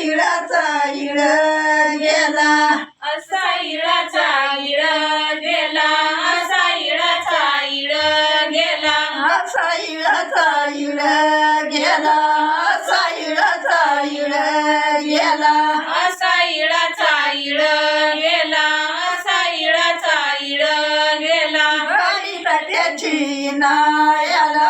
इळाचा इळ गेला असा इळाचा इळ गेला असा इळाचा इळ गेला असा इळाचा इळ गेला असा इळाचा इळ गेला असा इळाचा इळ गेला असा इळाचा इळ गेला गाडी तट्याची नायाला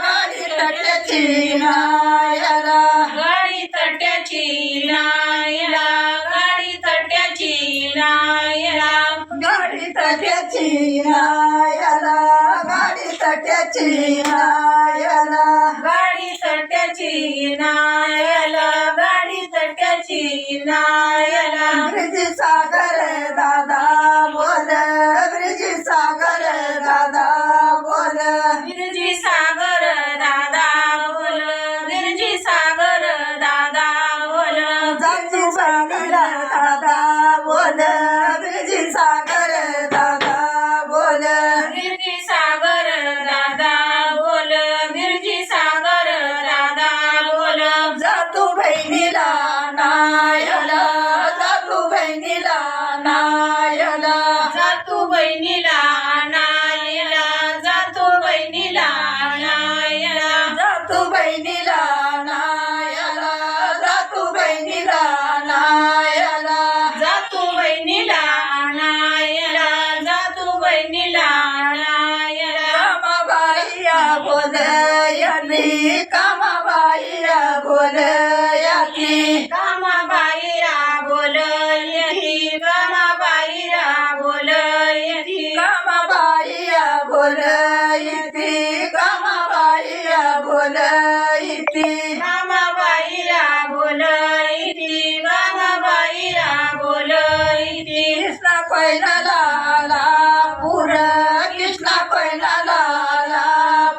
गाडी तट्याची नायाला गाडी तट्याची नायला गाडी तट्याची नायला गाडी तट्याची नायाला गाडी तट्याची नायाला गाडी तट्याची नायला गाडी तट्याची नायला ब्रिज सागर दादा बोल ब्रिज सागर दादा बोल गिरजी सागर दादा बोल गिरजी सागर दादा बोल जाती सागर दादा बोल ब्रिज सागर दादा बोल गिरजी सागर दादा बोल गिरजी सागर दादा बोल जातू बहिणीला नायला जातू बहिणीला नायला जातू बहिणीला नायला जातू बहिणीला नायला जातू बहिणीला नायला जातू बहिणीला नायला जातू बहिणीला नायला जातू बहिणीला नायला कामाबाईया बोल याती कामाबाईया बोल याती कामाबाईरा बोल यही कामाबाईरा बोल यही कामाबाईया बोल येती कामाबाईया बोल येती कामाबाईरा बोल इति कामाबाईरा बोल इति कृष्णा कोयनाला पुर कृष्णा कोयनाला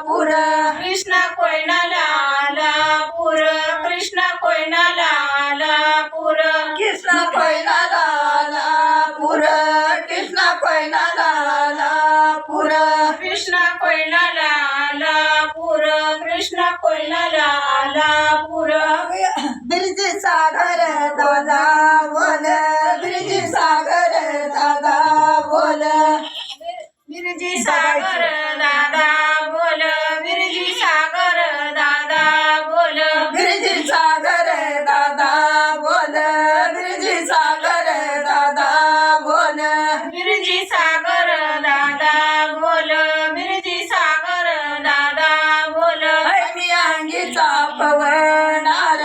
पुर कृष्ण कोयनाला पुर कृष्ण कोयनाला पुर कृष्णा कोयनाला पुर कृष्णा कोयनाला पुर कृष्ण कोयनाला पुर कृष्ण कोयनाला पुर ब्रिज सागर दादा बोल ब्रिज सागर दादा बोल बिरजी सागर दादा बोल बिरजी सागर दादा बोल ब्रिज सागर दादा बोल ब्रिज सागर दादा बोल बिरजी सागर दादा बोल बिरजी सागर दादा बोल मी अंगीचा पवनार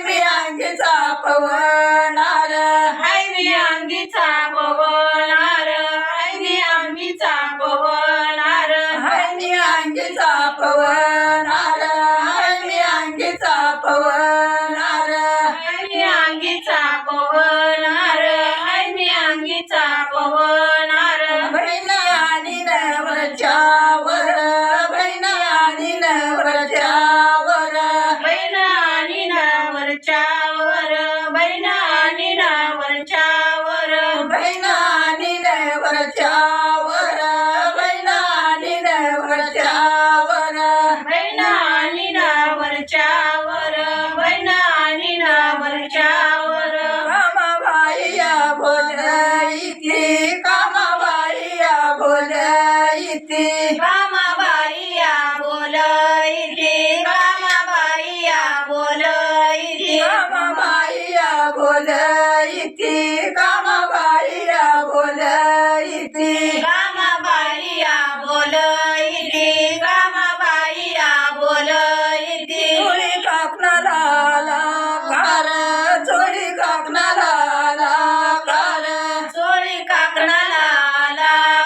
मी अंगीचा पवनार हाय मी अंगीचा पवनार हाय मी अंगीचा पवनार मी अंगीचा पवनार मी अंगीचा पवनार हाय मी अंगीचा पवनार हाय मी अंगीचा पवनार बहीण आणि नवरच्यावर बहीण आणि नवरच्यावर बैन आणि नावरच्यावर बैन आणि नावरच्यावर बहीण आणि नवरच्यावर बहीण आणि नवरच्यावर बैन आणि नावरच्यावर बैन आणि नावरच्यावर कामाबाईया बोल इथे कामाबाईया बोल इथे कामाबाईया बोल इथे कामाबाईया बोल इथे कामाबाईया बोल इथे कामाबाईया बोल इथे कामाबाईया बोल इथे कामाबाईया बोल इथे चोळी काकणाला कार चोळी काकणाला कार चोळी काकणाला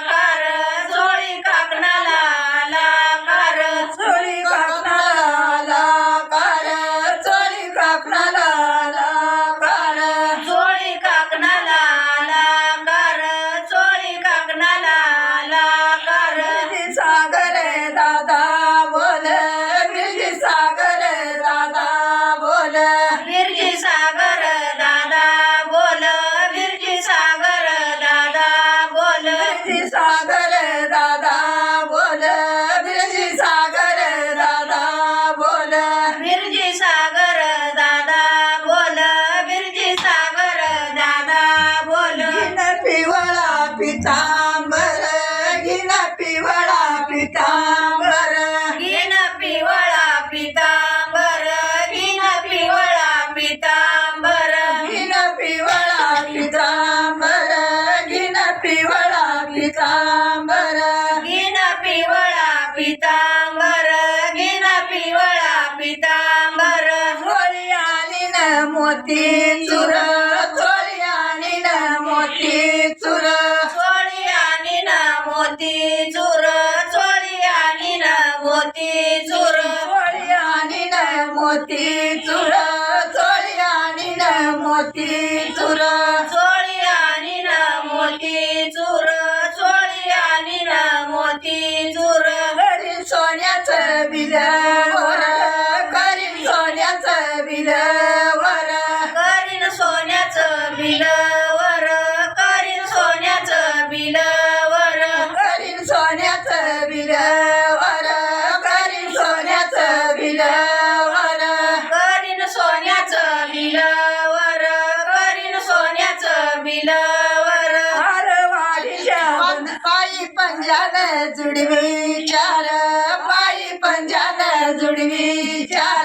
कार चोळी काकणाला कार चोळी काकणाला कार चोळी काकणाला कार चोळी काकणाला मोती चुर चोळी आणि न मोती चुर चोळी आणि ना मोती चूर चोळी आणि ना मोती चूर चोळी आणि न मोती चुर चोळी आणि न मोती चुर चोळी आणि ना मोती चूर चोळी आणि ना मोती चूर करीन सोन्याचं बिल वर करीन सोन्याचं बिल वर करीन सोन्याचं बिल वर करीन सोन्याचं बिल वर करीन सोन्याचं बिल वर करीन सोन्याचं बिल वर करीन सोन्याचं बिल वर करीन सोन्याचं बिल वर हारवाडीच्या पायी पंजान जुडवी चार पायी पंजान जुडवी चार